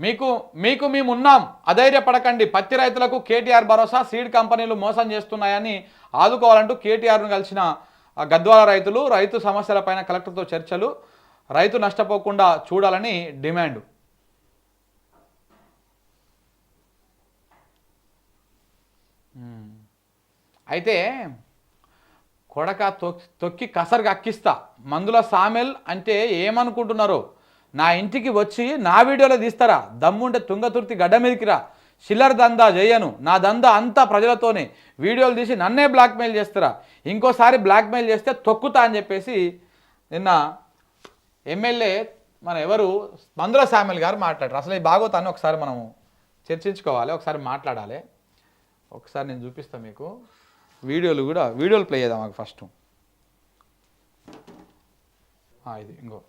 మీకు మీకు మేమున్నాం, అధైర్యపడకండి. పత్తి రైతులకు కేటీఆర్ భరోసా. సీడ్ కంపెనీలు మోసం చేస్తున్నాయని ఆదుకోవాలంటూ కేటీఆర్ను కలిసిన గద్వాల రైతులు. రైతు సమస్యలపైన కలెక్టర్తో చర్చలు. రైతు నష్టపోకుండా చూడాలని డిమాండ్. అయితే కొడక తొక్కి కసరు అక్కిస్తా. మందుల సామెల్ అంటే ఏమనుకుంటున్నారో. నా ఇంటికి వచ్చి నా వీడియోలో తీస్తారా? దమ్ముంటే తుంగతుర్తి గడ్డ మీదకిరా. చిల్లర దందా చేయను. నా దందా అంతా ప్రజలతోనే. వీడియోలు తీసి నన్నే బ్లాక్మెయిల్ చేస్తారా? ఇంకోసారి బ్లాక్మెయిల్ చేస్తే తొక్కుతా అని చెప్పేసి నిన్న ఎమ్మెల్యే మన ఎవరు మందుల సామెల్ గారు మాట్లాడారు. అసలు ఈ భాగవతాన్ని ఒకసారి మనము చర్చించుకోవాలి, ఒకసారి మాట్లాడాలి. ఒకసారి నేను చూపిస్తాను మీకు వీడియోలు ప్లే చేద్దాం మాకు ఫస్ట్. ఇది ఇంకో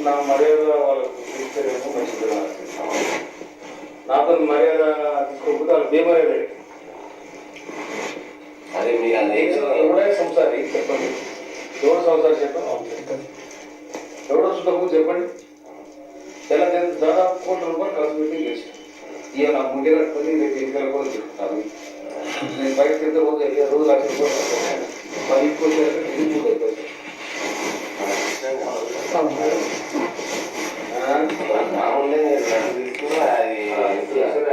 నా మర్యాద వాళ్ళకు తీసుకోలేమో మంచిది. నాతో మర్యాద తీసుకోకపోతే వాళ్ళు బేమర్యాద. అదే మీరు ఎవరైనా సంసారి చెప్పండి. ఎవరు సంసారి చెప్పండి. ఎవడో చుట్టూ చెప్పండి. ఎలా దాదాపు ₹1,00,00,000 కలిసి పెట్టి చేసి ఇక నా ముందే కట్టుకొని రేపు ఎన్నికల కూడా చెప్తాను. నేను బయటకు వెళ్తే రోజు ₹1,00,000 మరి ఇప్పుడు అయిపోతుంది. మామూలుగా తీసుకుని అది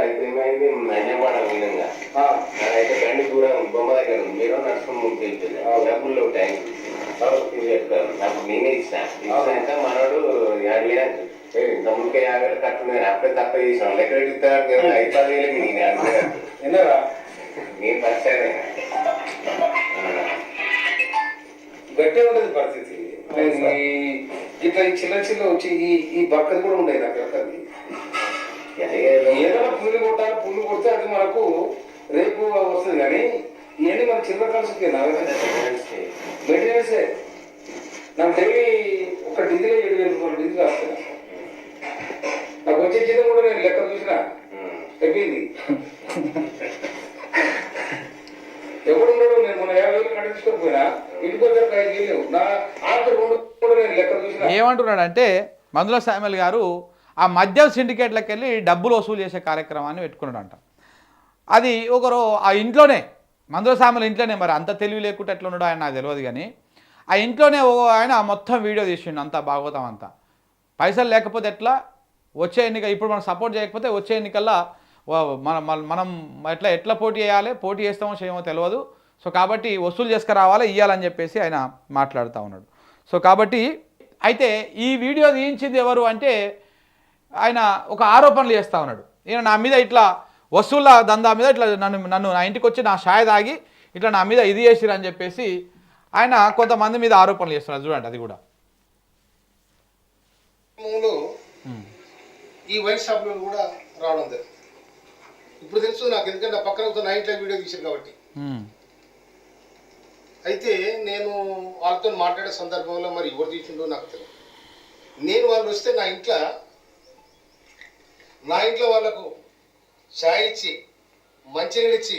అయిపోయింది ధన్యవాడ విధంగా అయితే బండి దూరం బొమ్మ దగ్గర మీరు నడుచుకుని ముందుకు వెళ్తుంది. డబ్బుల్లో ట్యాంక్ చెప్తారు. నాకు నేనే ఇచ్చినాక మనోడు 50,000 ఇంత ముందుకే 50,000 కట్టుకుని అప్పుడే తక్కువ చేసాం. ఎక్కడ ఇస్తారు కదా 5,000 నేను నేను పరిచయం గట్టే ఉండదు పరిస్థితి. ఇట్లా చిన్న వచ్చి ఈ బక్కది కూడా ఉండేది నాకు ఎక్కడిది. ఏదైనా పుల్లు కొడితే అది మనకు రేపు వస్తుంది. కానీ ఇవన్నీ మన చిన్న కలిసి మెయింటెనెన్సే. నాకు డైలీ ఒక డీజిల్ ₹7,000 డీజిల్ వస్తాను. నాకు వచ్చే జీతం కూడా నేను లెక్క చూసినా తగ్గింది. ఎప్పుడు ఉండడు. నేను మన 50,000 కట్ట తీసుకొని పోయినా ఇంటికి వచ్చారు 5,000 నా ఆఖరి కూడా నేను లెక్క చూసినా. ఏమంటున్నాడంటే మందుల సామెల్ గారు ఆ మద్యం సిండికేట్లకు వెళ్ళి డబ్బులు వసూలు చేసే కార్యక్రమాన్ని పెట్టుకున్నాడంట. అది ఒకరు ఆ ఇంట్లోనే మందుల సామెల్ ఇంట్లోనే, మరి అంత తెలివి లేకుండా ఎట్లా ఉన్నాడో ఆయన నాకు తెలియదు. కానీ ఆ ఇంట్లోనే ఆయన మొత్తం వీడియో తీసిండు అంతా భాగవతం అంతా. పైసలు లేకపోతే ఎట్లా, వచ్చే ఎన్నిక ఇప్పుడు మనం సపోర్ట్ చేయకపోతే వచ్చే ఎన్నికల్లో మనం ఎట్లా పోటీ చేయాలి, పోటీ చేస్తామో చేయమో తెలియదు. సో కాబట్టి వసూలు చేసుకురావాలి, ఇవ్వాలని చెప్పేసి ఆయన మాట్లాడుతూ ఉన్నాడు. సో కాబట్టి అయితే ఈ వీడియో తీయించింది ఎవరు అంటే ఆయన ఒక ఆరోపణలు చేస్తూ ఉన్నాడు. ఈయన నా మీద ఇట్లా వసూళ్ళ దందా మీద ఇట్లా నన్ను నా ఇంటికి వచ్చి నా షాయ్ తాగి ఇట్లా నా మీద ఇది చేసిరు అని చెప్పేసి ఆయన కొంతమంది మీద ఆరోపణలు చేస్తున్నారు. చూడండి అది కూడా. ఈ వైన్ షాప్లో కూడా రావడం జరిగింది. ఇప్పుడు తెలుసు నాకు, ఎందుకంటే పక్కన నా ఇంట్లో వీడియో తీశారు కాబట్టి. అయితే నేను వాళ్ళతో మాట్లాడే సందర్భంలో మరి ఎవరు తీసిండో నాకు తెలియదు. నేను వాళ్ళు వస్తే నా ఇంట్లో వాళ్ళకు ఛాయ్ ఇచ్చి మంచినీళ్ళు ఇచ్చి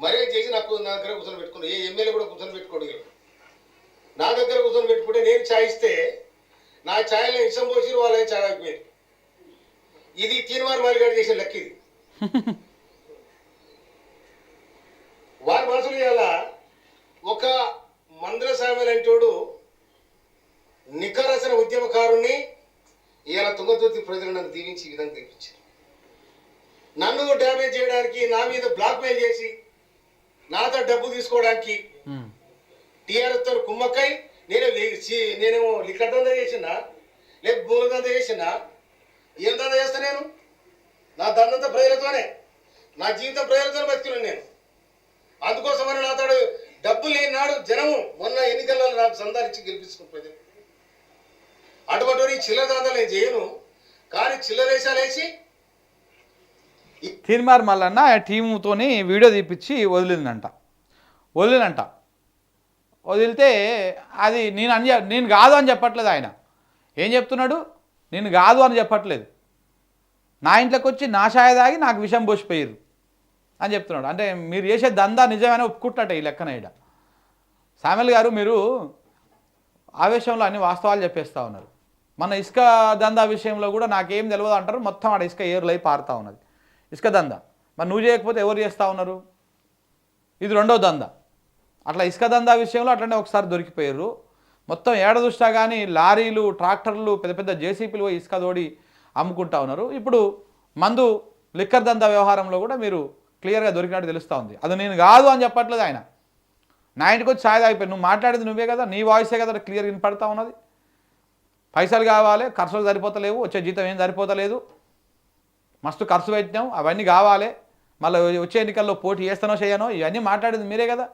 మరీ చేసి నా దగ్గర కూర్చొని పెట్టుకున్నాను. ఏ ఎమ్మెల్యే కూడా కూర్చొని పెట్టుకోడు. నా దగ్గర కూర్చొని పెట్టుకుంటే నేను ఛాయ్ ఇస్తే నా ఛాయలో ఇష్టం పోసి వాళ్ళే ఛాయ్ అయిపోయారు. ఇది తీన్మార్ మారిగాడు చేసిన లెక్క. ఇది వారి మనసులు ఇలా ఒక మందుల సామెల్ అంటోడు నిఖరసన ఉద్యమకారుణ్ణి ఇలా తుంగతుర్తి ప్రజలు నన్ను దీవించి ఈ విధంగా తెప్పించారు. నన్ను డ్యామేజ్ చేయడానికి, నా మీద బ్లాక్మెయిల్ చేసి నాతో డబ్బు తీసుకోవడానికి టీఆర్ఎస్తో కుమ్మక్కై నేనేమో లిక్కర్ దందా చేసినా, లేక భూముల దందా చేసినా, ఏం దందా చేస్తా నేను? నా దందంతా ప్రజలతోనే, నా జీవితం ప్రజలతోనే బతికినాను నేను. అందుకోసమని నాతో డబ్బులు లేని నాడు జనము మొన్న ఎన్నికల్లో నాకు సందారించి గెలిపించుకుని ప్రజలు. అటువంటి చిల్లర దందాలు నేను చేయను. కానీ చిల్లరేషాలు వేసి తీర్మార్ మల్లన్న టీముతోని వీడియో తీపిచ్చి వదిలినంట వదిలితే అది నేను కాదు అని చెప్పట్లేదు. ఆయన ఏం చెప్తున్నాడు, నేను కాదు అని చెప్పట్లేదు, నా ఇంట్లోకి వచ్చి నా షాయ తాగి నాకు విషం పోసిపోయారు అని చెప్తున్నాడు. అంటే మీరు చేసే దందా నిజమైన ఒప్పుకుంటున్నట్ట ఈ లెక్కన. ఈడ సామెల్ గారు మీరు ఆవేశంలో అన్ని వాస్తవాలు చెప్పేస్తూ ఉన్నారు. మన ఇసుక దందా విషయంలో కూడా నాకేం తెలియదు అంటారు, మొత్తం ఆడ ఇసుక ఏరులై పారుతూ ఉన్నది ఇసుక దందా. మరి నువ్వు చేయకపోతే ఎవరు చేస్తూ ఉన్నారు? ఇది రెండో దందా. అట్లా ఇసుక దందా విషయంలో అట్లనే ఒకసారి దొరికిపోయారు. మొత్తం ఏడ చూసినా కానీ లారీలు, ట్రాక్టర్లు, పెద్ద పెద్ద జేసీపీలు పోయి ఇసుక తోడి అమ్ముకుంటా ఉన్నారు. ఇప్పుడు మందు లిక్కర్ దందా వ్యవహారంలో కూడా మీరు క్లియర్గా దొరికినట్టు తెలుస్తూ ఉంది. అది నేను కాదు అని చెప్పట్లేదు ఆయన. నా ఇంటికి వచ్చి ఛాయ్ తాగిపోయి నువ్వు మాట్లాడేది నువ్వే కదా, నీ వాయిసే కదా క్లియర్ వినపడతా ఉన్నది. పైసలు కావాలి, ఖర్చులు సరిపోతలేవు, వచ్చే జీతం ఏం సరిపోతలేదు, మస్తు ఖర్చు పెట్టినాం, అవన్నీ కావాలి, మళ్ళీ వచ్చే ఎన్నికల్లో పోటీ చేస్తానో చేయనో, ఇవన్నీ మాట్లాడేది మీరే కదా.